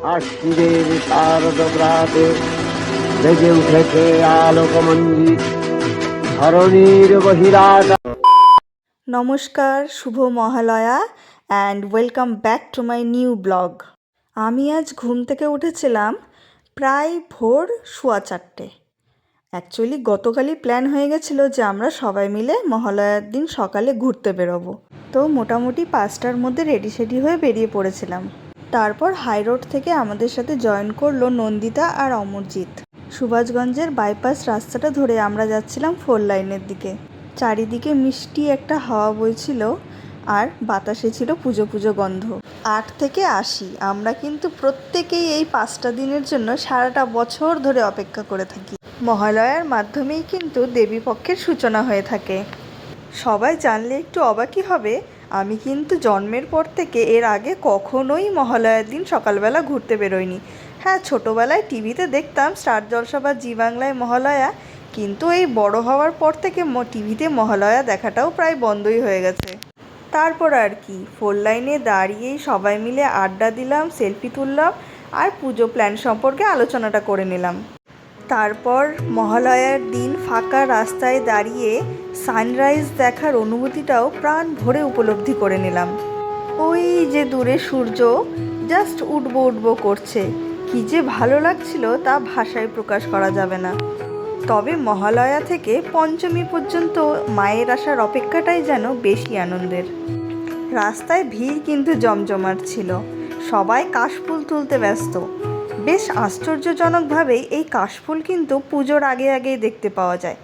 আশ্বিনের শারদ প্রাতে বেজে উঠেছে আলোকমঞ্জিত ধরণীর বহিরাকাশ। নমস্কার, শুভ Mahalaya and welcome back to my new blog. আমি আজ ঘুম থেকে উঠেছিলাম প্রায় ভোর 4:15। অ্যাকচুয়ালি গতকালই প্ল্যান হয়ে গেছিলো যে আমরা সবাই মিলে মহালয়ার দিন সকালে ঘুরতে বেরোবো। তো মোটামুটি 5টার মধ্যে রেডি সেডি হয়ে বেরিয়ে পড়েছিলাম। তারপর হাই রোড থেকে আমাদের সাথে জয়েন করলো নন্দিতা আর অমরজিৎ। সুভাষগঞ্জের বাইপাস রাস্তাটা ধরে আমরা যাচ্ছিলাম 4 লাইনের দিকে। চারিদিকে মিষ্টি একটা হাওয়া বইছিল আর বাতাসে ছিল পুজো পুজো গন্ধ। 8 থেকে 80 আমরা কিন্তু প্রত্যেকেই এই 5টা দিনের জন্য সারাটা বছর ধরে অপেক্ষা করে থাকি। মহালয়ার মাধ্যমেই কিন্তু দেবীপক্ষের সূচনা হয়ে থাকে। সবাই জানলে একটু অবাকই হবে, আমি কিন্তু জন্মের পর থেকে এর আগে কখনোই মহালয়ার দিন সকালবেলা ঘুরতে বেরোইনি। হ্যাঁ, ছোটোবেলায় টিভিতে দেখতাম স্টার জলসা বা জি বাংলায় মহালয়া, কিন্তু এই বড় হওয়ার পর থেকে টিভিতে মহালয়া দেখাটাও প্রায় বন্ধই হয়ে গেছে। তারপর আর কি, 4 লাইনে দাঁড়িয়েই সবাই মিলে আড্ডা দিলাম, সেলফি তুললাম আর পুজো প্ল্যান সম্পর্কে আলোচনাটা করে নিলাম। তারপর মহালয়ার দিন ফাঁকা রাস্তায় দাঁড়িয়ে সানরাইজ দেখার অনুভূতিটাও প্রাণ ভরে উপলব্ধি করে নিলাম। ওই যে দূরে সূর্য জাস্ট উঠবো উঠবো করছে, কী যে ভালো লাগছিল তা ভাষায় প্রকাশ করা যাবে না। তবে মহালয়া থেকে পঞ্চমী পর্যন্ত মায়ের আসার অপেক্ষাটাই যেন বেশি আনন্দের। রাস্তায় ভিড় কিন্তু জমজমাট ছিল, সবাই কাশফুল তুলতে ব্যস্ত। বেশ আশ্চর্যজনকভাবেই এই কাশফুল কিন্তু পুজোর আগে আগেই দেখতে পাওয়া যায়।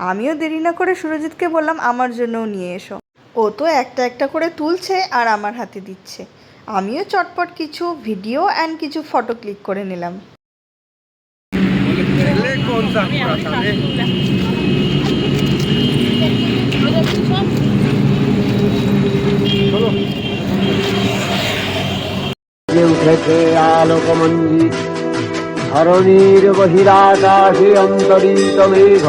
আমিও দেরি না করে সুরজিৎকে বললাম আমার জন্যও নিয়ে এসো। ও তো একটা একটা করে তুলছে আর আমার হাতে দিচ্ছে। আমিও চটপট কিছু ভিডিও অ্যান্ড কিছু ফটো ক্লিক করে নিলাম। বেজে উঠেছে আলোকমঞ্জিত ধরণীর বহিরাকাশে অন্তরিত মেঘ।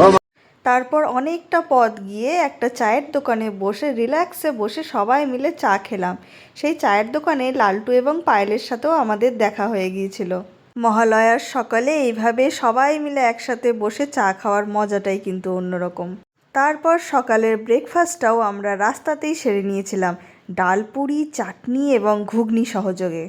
তারপর অনেকটা পথ গিয়ে একটা চায়ের দোকানে বসে রিল্যাক্সে বসে সবাই মিলে চা খেলাম। সেই চায়ের দোকানে লালটু এবং পায়েলের সাথেও আমাদের দেখা হয়ে গিয়েছিল। মহালয়ার সকালে এইভাবে সবাই মিলে একসাথে বসে চা খাওয়ার মজাটাই কিন্তু অন্যরকম। তারপর সকালের ব্রেকফাস্টটাও আমরা রাস্তাতেই সেরে নিয়েছিলাম, ডাল পুরি, চাটনি এবং ঘুগনি সহযোগে।